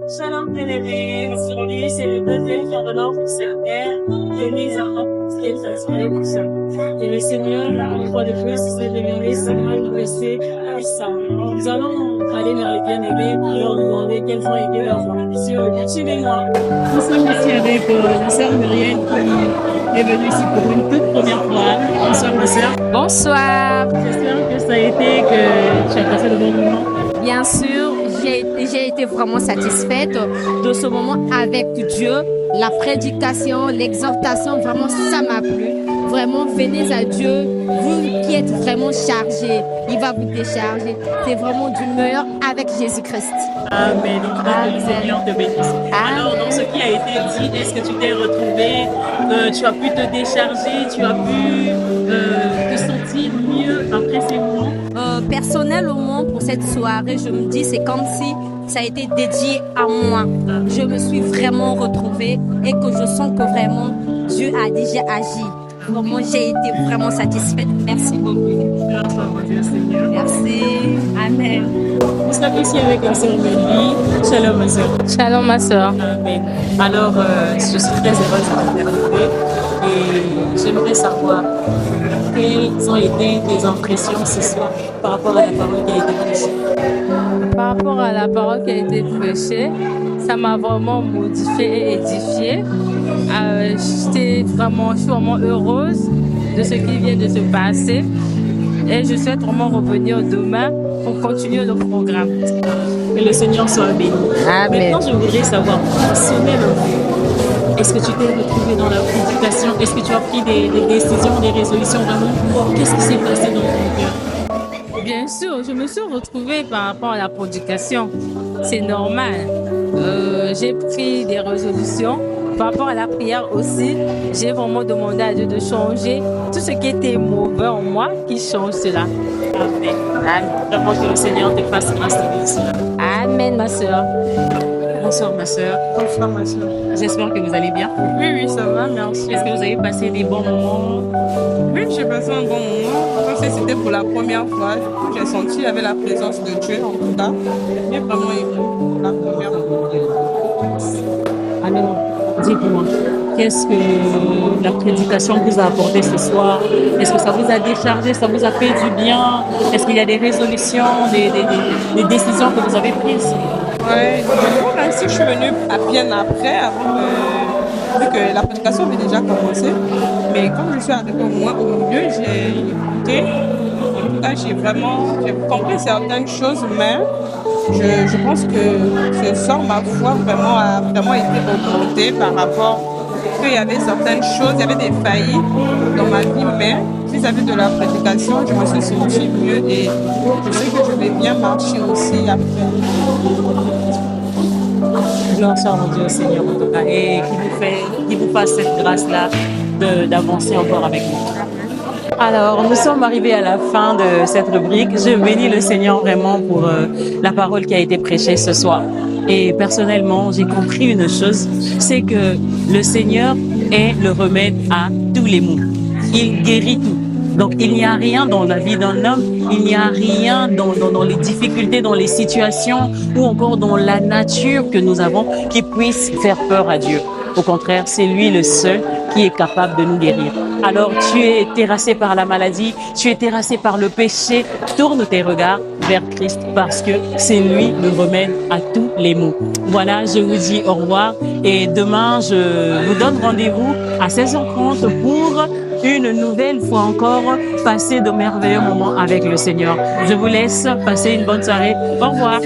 Shalom bien-aimés, aujourd'hui c'est le deuxième jour de notre séminaire de mise en application. Et le Seigneur, une fois de plus, s'est demandé seulement de laisser puissant. Nous allons aller vers les bien-aimés pour leur demander quelles ont été leurs ambitions. Suivez-moi. Nous sommes ici avec la sœur Muriel qui est venue ici pour une toute première fois. Bonsoir ma sœur. Bonsoir. J'espère que ça a été, que tu as passé de bons moments. Bien sûr, j'ai été vraiment satisfaite de ce moment avec Dieu. La prédication, l'exhortation, vraiment ça m'a plu. Vraiment, venez à Dieu, vous qui êtes vraiment chargés, il va vous décharger. C'est vraiment du meilleur avec Jésus-Christ. Amen. Que le Seigneur te bénisse. Alors, dans ce qui a été dit, est-ce que tu t'es retrouvé, tu as pu te décharger, tu as pu te sentir mieux après ces moments? Personnellement, pour cette soirée, je me dis, c'est comme si ça a été dédié à moi. Je me suis vraiment retrouvée et que je sens que vraiment Dieu a déjà agi. Vraiment, j'ai été vraiment satisfaite. Merci beaucoup. Grâce à mon Dieu, Seigneur. Merci. Amen. Nous sommes ici avec la sœur Mélie. Shalom, ma sœur. Shalom ma soeur. Amen. Alors, je suis très heureuse de vous retrouver et j'aimerais savoir quelles ont été tes impressions ce soir par rapport à la parole qui a été prêchée. Par rapport à la parole qui a été prêchée, ça m'a vraiment modifiée et édifiée. Je suis vraiment heureuse de ce qui vient de se passer et je souhaite vraiment revenir demain pour continuer le programme. Que le Seigneur soit béni. Amen. Maintenant, je voudrais savoir, semaine est-ce que tu t'es retrouvé dans la prédication? Est-ce que tu as pris des décisions, des résolutions vraiment? Qu'est-ce qui s'est passé dans ton cœur? Bien sûr, je me suis retrouvée par rapport à la prédication. C'est normal. J'ai pris des résolutions. Par rapport à la prière aussi, j'ai vraiment demandé à Dieu de changer tout ce qui était mauvais en moi, qu'il change cela. Amen. Vraiment que le Seigneur te fasse grâce de cela. Amen, ma soeur. Bonsoir ma soeur. Bonsoir ma soeur. J'espère que vous allez bien. Oui, ça va, merci. Est-ce que vous avez passé des bons moments? Oui, j'ai passé un bon moment. Comme si c'était pour la première fois. J'ai senti qu'il y avait la présence de Dieu en tout cas. J'ai vraiment aimé la première fois. Alors, dites-moi, qu'est-ce que la prédication vous a apporté ce soir? Est-ce que ça vous a déchargé, ça vous a fait du bien? Est-ce qu'il y a des résolutions, des décisions que vous avez prises? Ouais, même si je suis venue bien après, vu que la prédication avait déjà commencé. Mais quand je suis arrivée au milieu, j'ai écouté. En tout cas, j'ai compris certaines choses, mais je pense que ce soir, ma foi a vraiment été augmentée par rapport qu'il y avait certaines choses, il y avait des failles dans ma vie, mais vis-à-vis de la prédication, je me suis sentie mieux et je sais que je vais bien marcher aussi après. Gloire soit mon Dieu, Seigneur, en tout cas, et qui vous fasse cette grâce-là d'avancer encore avec nous. Alors, nous sommes arrivés à la fin de cette rubrique. Je bénis le Seigneur vraiment pour la parole qui a été prêchée ce soir. Et personnellement, j'ai compris une chose, c'est que le Seigneur est le remède à tous les maux. Il guérit tout. Donc, il n'y a rien dans la vie d'un homme, il n'y a rien dans les difficultés, dans les situations ou encore dans la nature que nous avons qui puisse faire peur à Dieu. Au contraire, c'est lui le seul qui est capable de nous guérir. Alors, tu es terrassé par la maladie, tu es terrassé par le péché, tourne tes regards vers Christ parce que c'est lui le remède à tous les maux. Voilà, je vous dis au revoir et demain, je vous donne rendez-vous à 16h30 pour une nouvelle fois encore passer de merveilleux moments avec le Seigneur. Je vous laisse passer une bonne soirée. Au revoir.